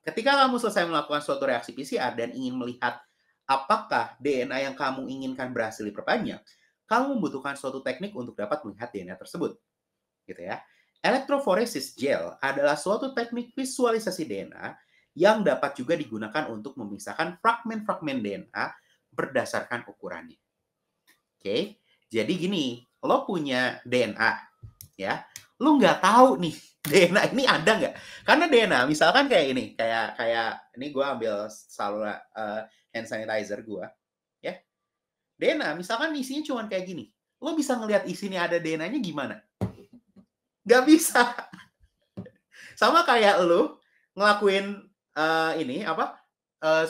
Ketika kamu selesai melakukan suatu reaksi PCR dan ingin melihat apakah DNA yang kamu inginkan berhasil diperbanyak, kamu membutuhkan suatu teknik untuk dapat melihat DNA tersebut. Gitu ya. Electrophoresis gel adalah suatu teknik visualisasi DNA yang dapat juga digunakan untuk memisahkan fragmen-fragmen DNA berdasarkan ukurannya. Oke, jadi gini, lo punya DNA, ya, lo nggak tahu nih DNA ini ada nggak? Karena DNA, misalkan kayak ini, kayak ini gue ambil saluran hand sanitizer gue, ya. DNA, misalkan isinya cuma kayak gini, lo bisa ngelihat isinya ada DNA-nya gimana? Nggak bisa. Sama kayak lo ngelakuin ini apa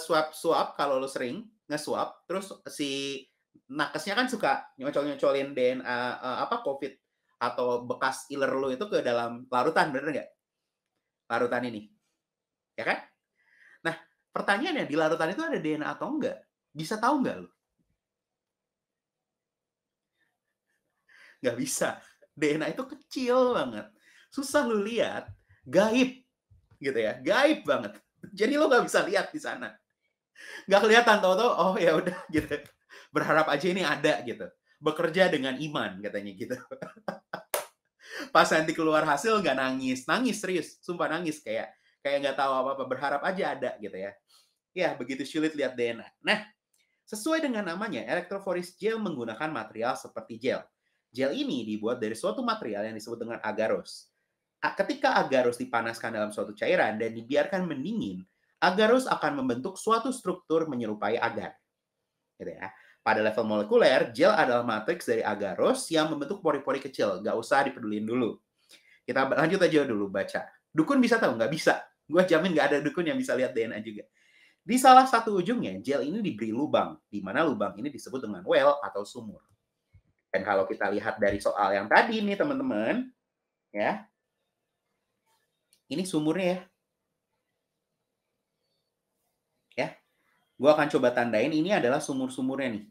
swab kalau lo sering nge-swab, terus si nakesnya kan suka nyocol-nyocolin DNA apa COVID atau bekas iler lo itu ke dalam larutan, bener nggak? Larutan ini, ya kan? Nah, pertanyaannya di larutan itu ada DNA atau enggak? Bisa tahu nggak lo? Nggak bisa. DNA itu kecil banget. Susah lo lihat. Gaib. Gitu ya. Gaib banget. Jadi lo nggak bisa lihat di sana. Nggak kelihatan, tahu-tahu oh ya udah gitu. Berharap aja ini ada gitu. Bekerja dengan iman katanya gitu. Pas nanti keluar hasil nggak nangis. Nangis serius. Sumpah nangis. Kayak nggak tahu apa-apa. Berharap aja ada gitu ya. Ya, begitu sulit lihat DNA. Nah, sesuai dengan namanya, electrophoresis gel menggunakan material seperti gel. Gel ini dibuat dari suatu material yang disebut dengan agarose. Ketika agarose dipanaskan dalam suatu cairan dan dibiarkan mendingin, agarose akan membentuk suatu struktur menyerupai agar. Gitu ya. Pada level molekuler, gel adalah matriks dari agarose yang membentuk pori-pori kecil. Nggak usah dipedulin dulu. Kita lanjut aja dulu baca. Dukun bisa tahu? Nggak bisa. Gue jamin nggak ada dukun yang bisa lihat DNA juga. Di salah satu ujungnya, gel ini diberi lubang, di mana lubang ini disebut dengan well atau sumur. Dan kalau kita lihat dari soal yang tadi nih teman-teman, ya, ini sumurnya ya. Ya, gue akan coba tandain ini adalah sumur-sumurnya nih.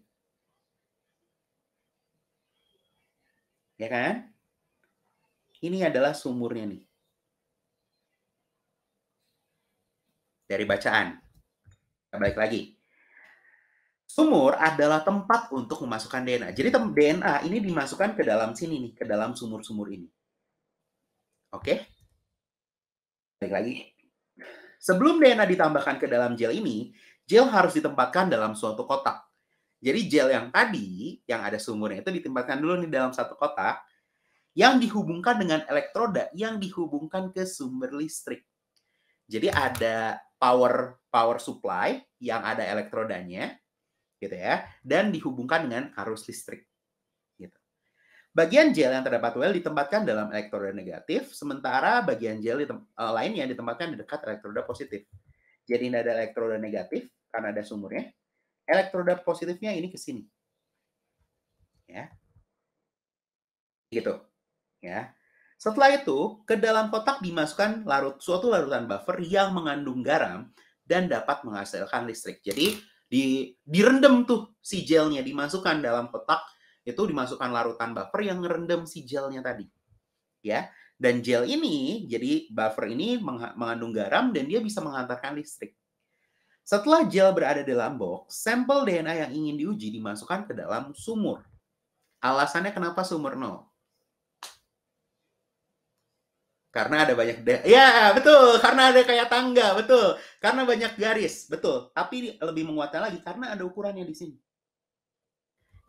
Ya kan? Ini adalah sumurnya nih. Dari bacaan. Kita balik lagi. Sumur adalah tempat untuk memasukkan DNA. Jadi DNA ini dimasukkan ke dalam sini nih, ke dalam sumur-sumur ini. Oke? Balik lagi. Sebelum DNA ditambahkan ke dalam gel ini, gel harus ditempatkan dalam suatu kotak. Jadi gel yang tadi, yang ada sumurnya itu ditempatkan dulu nih dalam satu kotak, yang dihubungkan dengan elektroda yang dihubungkan ke sumber listrik. Jadi ada power supply yang ada elektrodanya, gitu ya, dan dihubungkan dengan arus listrik. Gitu. Bagian gel yang terdapat well ditempatkan dalam elektroda negatif, sementara bagian gel lainnya ditempatkan di dekat elektroda positif. Jadi ini ada elektroda negatif karena ada sumurnya. Elektroda positifnya ini ke sini. Ya. Gitu. Ya. Setelah itu, ke dalam kotak dimasukkan suatu larutan buffer yang mengandung garam dan dapat menghasilkan listrik. Jadi direndam tuh si gelnya, dimasukkan dalam kotak, itu dimasukkan larutan buffer yang ngerendam si gelnya tadi. Ya. Dan gel ini, jadi buffer ini mengandung garam dan dia bisa menghantarkan listrik. Setelah gel berada dalam box, sampel DNA yang ingin diuji dimasukkan ke dalam sumur. Alasannya kenapa sumur no? Karena ada banyak ya betul, karena ada kayak tangga, betul. Karena banyak garis, betul. Tapi lebih menguatkan lagi karena ada ukurannya di sini.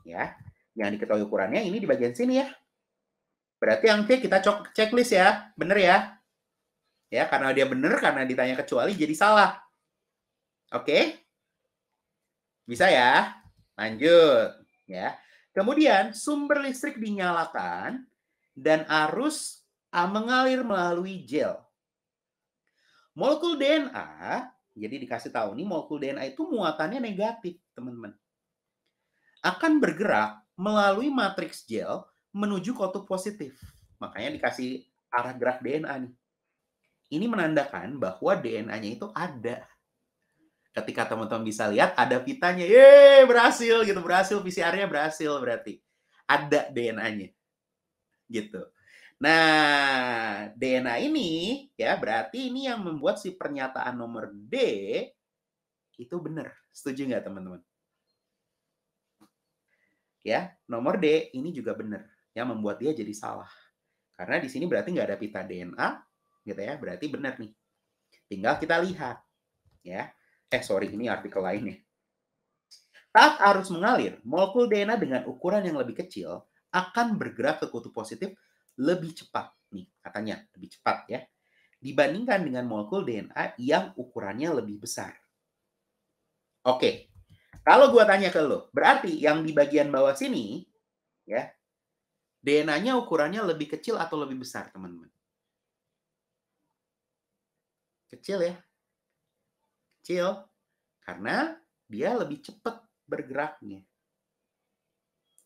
Ya, yang diketahui ukurannya ini di bagian sini ya. Berarti yang C kita checklist ya, bener ya. Ya, karena dia bener, karena ditanya kecuali jadi salah. Oke? Bisa ya? Lanjut. Ya. Kemudian sumber listrik dinyalakan dan arus mengalir melalui gel. Molekul DNA, jadi dikasih tahu nih molekul DNA itu muatannya negatif, teman-teman. Akan bergerak melalui matriks gel menuju kutub positif. Makanya dikasih arah gerak DNA nih. Ini menandakan bahwa DNA-nya itu ada. Ketika teman-teman bisa lihat ada pitanya, yeay berhasil gitu, berhasil PCR-nya berhasil berarti. Ada DNA-nya. Gitu. Nah, DNA ini ya berarti ini yang membuat si pernyataan nomor D itu benar. Setuju nggak teman-teman? Ya, nomor D ini juga benar. Yang membuat dia jadi salah. Karena di sini berarti nggak ada pita DNA, gitu ya. Berarti benar nih. Tinggal kita lihat, ya. Sorry, ini artikel lainnya. Saat arus mengalir, molekul DNA dengan ukuran yang lebih kecil akan bergerak ke kutub positif lebih cepat. Nih, katanya lebih cepat ya. Dibandingkan dengan molekul DNA yang ukurannya lebih besar. Oke, kalau gue tanya ke lo, berarti yang di bagian bawah sini, ya, DNA-nya ukurannya lebih kecil atau lebih besar, teman-teman? Kecil ya, kecil. Karena dia lebih cepat bergeraknya.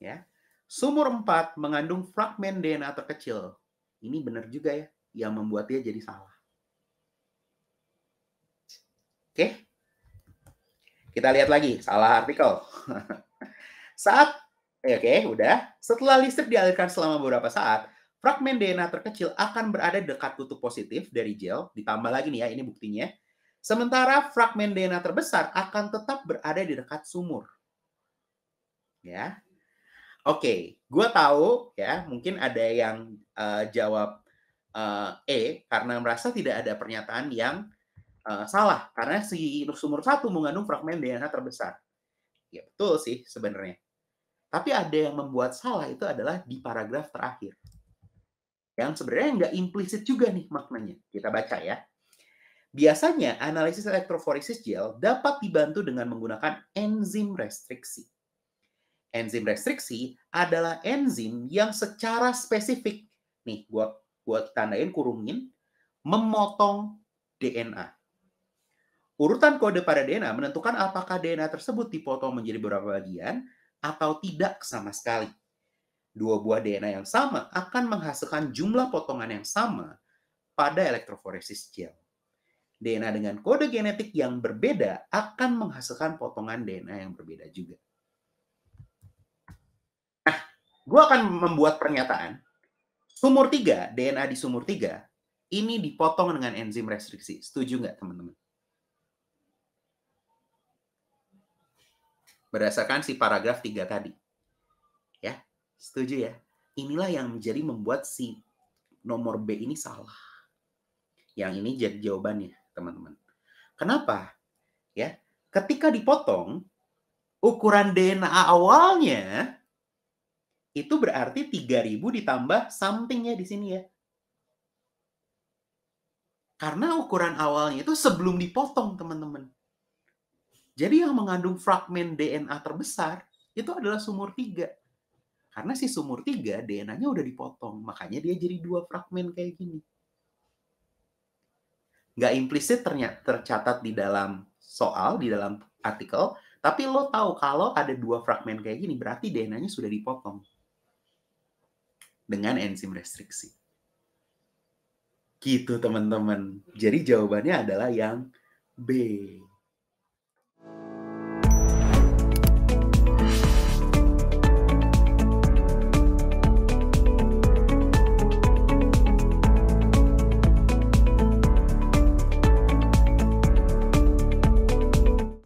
Ya. Sumur 4 mengandung fragmen DNA terkecil. Ini benar juga ya, yang membuat dia jadi salah. Oke, kita lihat lagi, salah artikel. Udah. Setelah listrik dialirkan selama beberapa saat, fragmen DNA terkecil akan berada di dekat kutub positif dari gel. Ditambah lagi nih ya, ini buktinya. Sementara fragmen DNA terbesar akan tetap berada di dekat sumur. Ya, oke, gue tahu ya, mungkin ada yang jawab karena merasa tidak ada pernyataan yang salah karena si sumur 1 mengandung fragmen DNA terbesar. Ya betul sih sebenarnya. Tapi ada yang membuat salah itu adalah di paragraf terakhir. Yang sebenarnya nggak implisit juga nih maknanya. Kita baca ya. Biasanya analisis elektroforesis gel dapat dibantu dengan menggunakan enzim restriksi. Enzim restriksi adalah enzim yang secara spesifik, nih gua tandain kurungin, memotong DNA. Urutan kode pada DNA menentukan apakah DNA tersebut dipotong menjadi beberapa bagian atau tidak sama sekali. Dua buah DNA yang sama akan menghasilkan jumlah potongan yang sama pada elektroforesis gel. DNA dengan kode genetik yang berbeda akan menghasilkan potongan DNA yang berbeda juga. Nah, gue akan membuat pernyataan. Sumur 3, DNA di sumur 3, ini dipotong dengan enzim restriksi. Setuju nggak, teman-teman? Berdasarkan si paragraf 3 tadi. Ya, setuju ya? Inilah yang menjadi membuat si nomor B ini salah. Yang ini jadi jawabannya, teman-teman. Kenapa? Ya, ketika dipotong, ukuran DNA awalnya itu berarti 3000 ditambah something-nya di sini ya. Karena ukuran awalnya itu sebelum dipotong, teman-teman. Jadi yang mengandung fragmen DNA terbesar itu adalah sumur 3. Karena si sumur 3 DNA-nya udah dipotong. Makanya dia jadi 2 fragmen kayak gini. Nggak implisit tercatat di dalam soal, di dalam artikel. Tapi lo tahu kalau ada 2 fragmen kayak gini, berarti DNA-nya sudah dipotong. Dengan enzim restriksi. Gitu teman-teman. Jadi jawabannya adalah yang B.